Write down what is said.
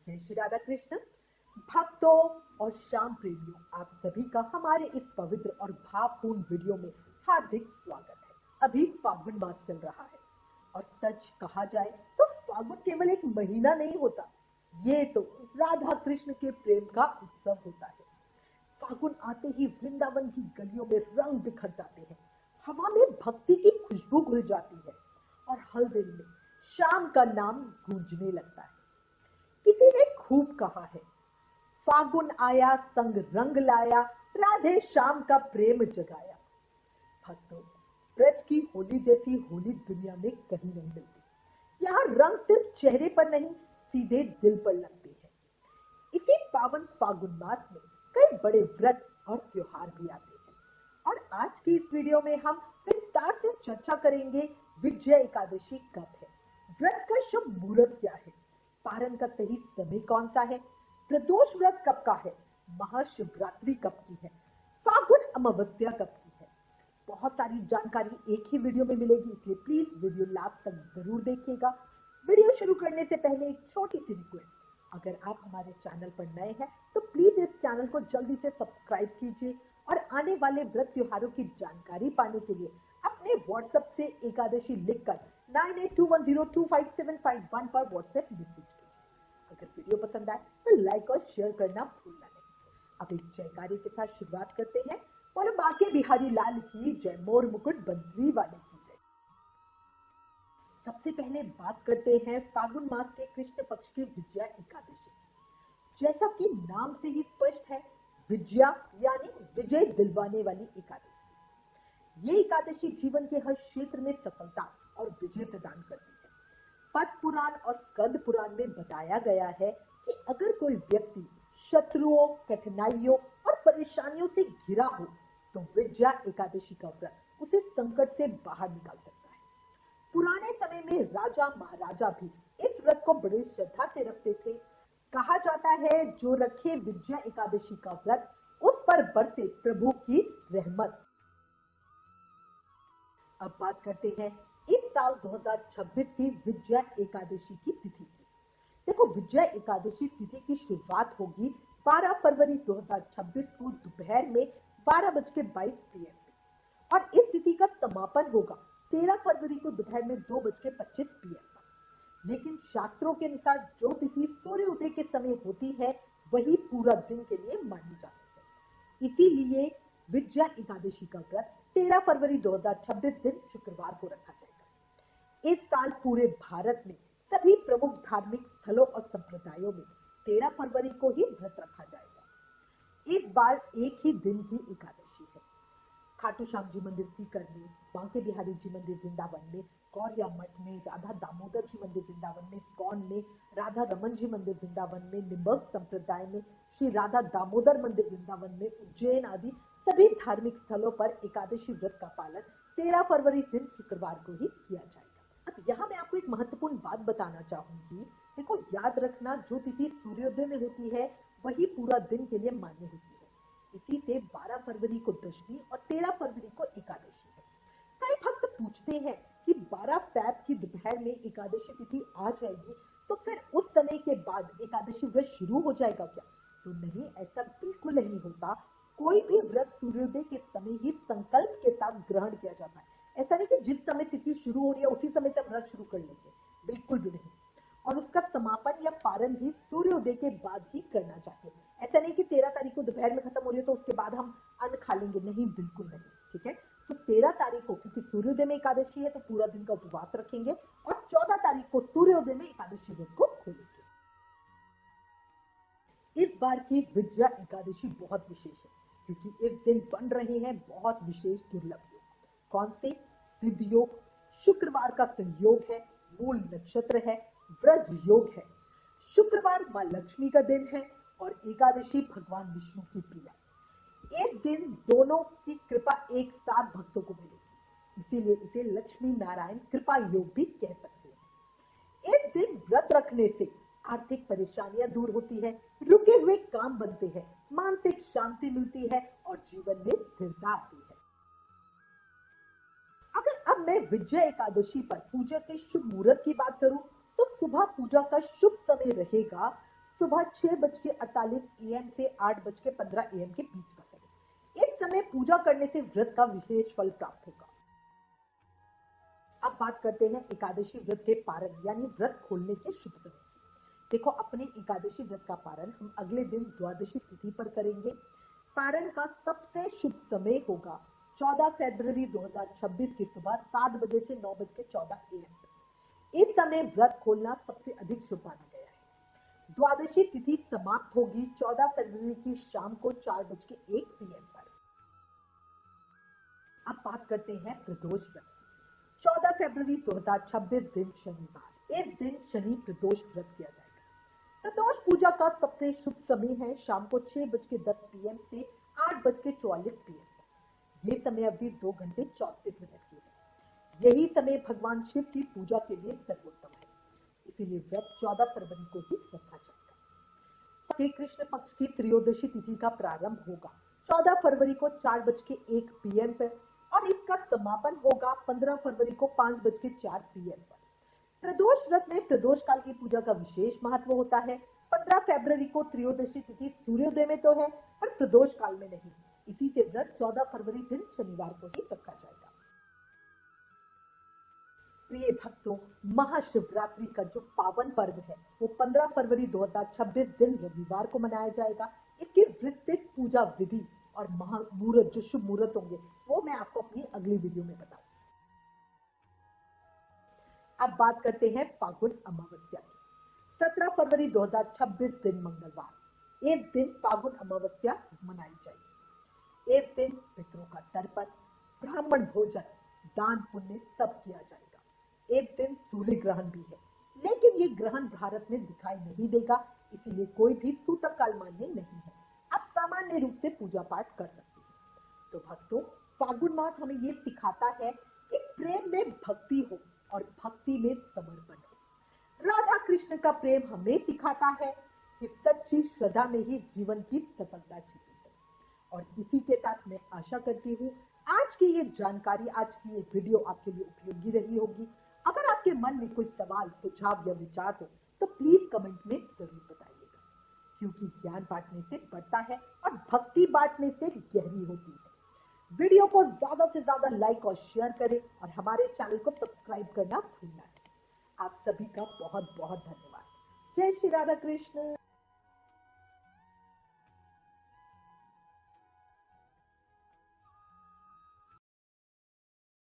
जय श्री राधा कृष्ण भक्तों और श्याम प्रेमियों, आप सभी का हमारे इस पवित्र और भावपूर्ण वीडियो में हार्दिक स्वागत है। अभी फागुन मास चल रहा है और सच कहा जाए तो फागुन केवल एक महीना नहीं होता, ये तो राधा कृष्ण के प्रेम का उत्सव होता है। फागुन आते ही वृंदावन की गलियों में रंग बिखर जाते हैं, हवा में भक्ति की खुशबू घुल जाती है और हर दिल में श्याम का नाम गूंजने लगता है। किसी ने खूब कहा है, फागुन आया संग रंग लाया, राधे श्याम का प्रेम जगाया। भक्तों, ब्रज की होली जैसी होली दुनिया में कहीं नहीं मिलती। यहाँ रंग सिर्फ चेहरे पर नहीं, सीधे दिल पर लगते हैं। इसी पावन फागुन मास में कई बड़े व्रत और त्योहार भी आते हैं और आज की इस वीडियो में हम विस्तार से चर्चा करेंगे विजय एकादशी कब है, व्रत का शुभ मुहूर्त क्या है, पारण का सही समय कौन सा है, प्रदोष व्रत कब का है, महाशिवरात्रि कब की है, फागुन अमावस्या कब की है। बहुत सारी जानकारी एक ही वीडियो में मिलेगी, इसलिए प्लीज वीडियो लास्ट तक जरूर देखिएगा। वीडियो शुरू करने से पहले एक छोटी सी रिक्वेस्ट, अगर आप हमारे चैनल पर नए हैं तो प्लीज इस चैनल को जल्दी से सब्सक्राइब कीजिए और आने वाले व्रत त्योहारों की जानकारी पाने के लिए अपने व्हाट्सएप से एकादशी लिखकर 9821025751 पर व्हाट्सएप मैसेज कीजिए। अगर वीडियो पसंद आए तो लाइक और शेयर करना भूलना नहीं। अब एक जयकारी के साथ शुरुआत करते हैं। बोलो बाके बिहारी लाल की जय, मोर मुकुट बंसरी वाले की जय। सबसे पहले बात करते हैं फागुन मास के कृष्ण पक्ष की विजया एकादशी की। जैसा कि नाम से ही स्पष्ट है, विजया यानी विजय दिलवाने वाली एकादशी। ये एकादशी जीवन के हर क्षेत्र में सफलता और विजय प्रदान करती है। पद्म पुराण और स्कंद पुराण में बताया गया है कि अगर कोई व्यक्ति शत्रुओं, कठिनाइयों और परेशानियों से घिरा हो तो विजया एकादशी का व्रत उसे संकट से बाहर निकाल सकता है। पुराने समय में राजा महाराजा भी इस व्रत को बड़ी श्रद्धा से रखते थे। कहा जाता है, जो रखे विजया एकादशी का व्रत उस पर बरसे प्रभु की रहमत। अब बात करते हैं इस साल 2026 की विजया एकादशी की तिथि की। देखो, विजया एकादशी तिथि की शुरुआत होगी 12 फरवरी 2026 को दोपहर में 12:22 PM पे और इस तिथि का समापन होगा 13 फरवरी को दोपहर में 2:25 PM पर। लेकिन शास्त्रों के अनुसार जो तिथि सूर्योदय के समय होती है वही पूरा दिन के लिए मानी जाती है। इसीलिए विजया एकादशी का व्रत 13 फरवरी 2026 दिन शुक्रवार को रखा जाएगा। इस साल पूरे भारत में सभी प्रमुख धार्मिक स्थलों और संप्रदायों में 13 फरवरी को ही व्रत रखा जाएगा। इस बार एक ही दिन की एकादशी है। खाटू श्याम जी मंदिर सीकर में, बांके बिहारी जी मंदिर वृंदावन में, गौरिया मठ में, राधा दामोदर जी मंदिर वृंदावन में, इस्कॉन में, राधा रमन जी मंदिर वृंदावन में, निम्बर्ग संप्रदाय में, श्री राधा दामोदर मंदिर वृंदावन में, उज्जैन आदि सभी धार्मिक स्थलों पर एकादशी व्रत का पालन 13 फरवरी दिन शुक्रवार को ही किया जाएगा। अब यहाँ मैं आपको एक महत्वपूर्ण बात बताना चाहूंगी। देखो, याद रखना, जो तिथि सूर्योदय में होती है वही पूरा दिन के लिए मान्य होती है। इसी से 12 फरवरी को दशमी और 13 फरवरी को एकादशी है। कई भक्त पूछते हैं कि 12 फैब की दोपहर में एकादशी तिथि आ जाएगी तो फिर उस समय के बाद एकादशी व्रत शुरू हो जाएगा क्या? तो नहीं, ऐसा बिल्कुल नहीं होता। कोई भी व्रत सूर्योदय के समय ही संकल्प के साथ ग्रहण किया जाता है। ऐसा नहीं कि जिस समय तिथि शुरू हो रही है उसी समय से व्रत शुरू कर लेंगे, बिल्कुल भी नहीं। और उसका समापन या पारण भी सूर्योदय के बाद ही करना चाहिए। ऐसा नहीं कि 13 तारीख को दोपहर में खत्म हो रही है तो उसके बाद हम अन्न खा लेंगे, नहीं, बिल्कुल नहीं। ठीक है, तो 13 तारीख को, क्योंकि सूर्योदय में एकादशी है, तो पूरा दिन का उपवास रखेंगे और 14 तारीख को सूर्योदय में एकादशी व्रत को खोलेंगे। इस बार की विजया एकादशी बहुत विशेष है क्योंकि इस दिन बन रहे हैं बहुत विशेष दुर्लभ योग। कौन से? सिद्ध योग, शुक्रवार का संयोग है, मूल नक्षत्र है, व्रज योग है, शुक्रवार मां लक्ष्मी का दिन है और एकादशी भगवान विष्णु की प्रिया। इस दिन दोनों की कृपा एक साथ भक्तों को मिलेगी, इसीलिए इसे लक्ष्मी नारायण कृपा योग भी कह सकते हैं। इस दिन व्रत रखने से आर्थिक परेशानियां दूर होती है, रुके हुए काम बनते हैं, मानसिक शांति मिलती है और जीवन में स्थिरता आती है। अगर अब मैं विजय एकादशी पर पूजा के शुभ मुहूर्त की बात करूं तो सुबह पूजा का शुभ समय रहेगा सुबह 6:48 AM से 8:15 AM के बीच का समय। इस समय पूजा करने से व्रत का विशेष फल प्राप्त होगा। अब बात करते हैं एकादशी व्रत के पारण यानी व्रत खोलने के शुभ समय की। देखो, अपने एकादशी व्रत का पारण हम अगले दिन द्वादशी तिथि पर करेंगे। पारण का सबसे शुभ समय होगा 14 फरवरी 2026 की सुबह 7 बजे से 9:14 AM। इस समय व्रत खोलना सबसे अधिक शुभ माना गया है। द्वादशी तिथि समाप्त होगी 14 फरवरी की शाम को 4:01 PM पर। अब बात करते हैं प्रदोष व्रत की। 14 फरवरी 2026 दिन शनिवार। इस दिन शनि प्रदोष व्रत किया जाएगा। प्रदोष पूजा का सबसे शुभ समय है शाम को 6:10 PM से 8:44 PM तक। ये समय अवधि 2 घंटे 34 मिनट की है। यही समय भगवान शिव की पूजा के लिए सर्वोत्तम है, इसीलिए व्रत 14 फरवरी को ही रखा जाएगा। श्री कृष्ण पक्ष की त्रयोदशी तिथि का प्रारंभ होगा 14 फरवरी को 4:01 PM पर और इसका समापन होगा 15 फरवरी को 5:04 PM पर। प्रदोष व्रत में प्रदोष काल की पूजा का विशेष महत्व होता है। 15 फरवरी को त्रयोदशी तिथि सूर्योदय में तो है, पर प्रदोष काल में नहीं। इसी से व्रत 14 फरवरी दिन शनिवार को ही रखा जाएगा। प्रिय भक्तों, महाशिवरात्रि का जो पावन पर्व है वो 15 फरवरी 2026 दिन रविवार को मनाया जाएगा। इसकी विस्तृत पूजा विधि और महामुहूर्त जो शुभ मुहूर्त होंगे वो मैं आपको अपनी अगली वीडियो में बताऊंगी। अब बात करते हैं फागुन अमावस्या की। 17 फरवरी 2026 दिन मंगलवार। इस दिन फागुन अमावस्या मनाई जाएगी। इस दिन पितरों का तर्पण, ब्राह्मण भोजन, दान पुण्य सब किया जाएगा। इस दिन सूर्य ग्रहण भी है, लेकिन ये ग्रहण भारत में दिखाई नहीं देगा, इसीलिए कोई भी सूतक काल मान्य नहीं है। आप सामान्य रूप से पूजा पाठ कर सकते हैं। तो भक्तों, फागुन मास हमें ये सिखाता है कि प्रेम में भक्ति हो और भक्ति में समर्पण हो। राधा कृष्ण का प्रेम हमें सिखाता है कि सच्ची श्रद्धा में ही जीवन की सफलता छिपी है। और इसी के साथ मैं आशा करती हूँ आज की ये जानकारी, आज की ये वीडियो आपके लिए उपयोगी रही होगी। अगर आपके मन में कोई सवाल, सुझाव या विचार हो तो प्लीज कमेंट में जरूर बताइएगा, क्योंकि ज्ञान बांटने से बढ़ता है और भक्ति बांटने से गहरी होती है। वीडियो को ज्यादा से ज्यादा लाइक और शेयर करें और हमारे चैनल को सब्सक्राइब करना भूलना नहीं। आप सभी का बहुत बहुत धन्यवाद। जय श्री राधा कृष्ण।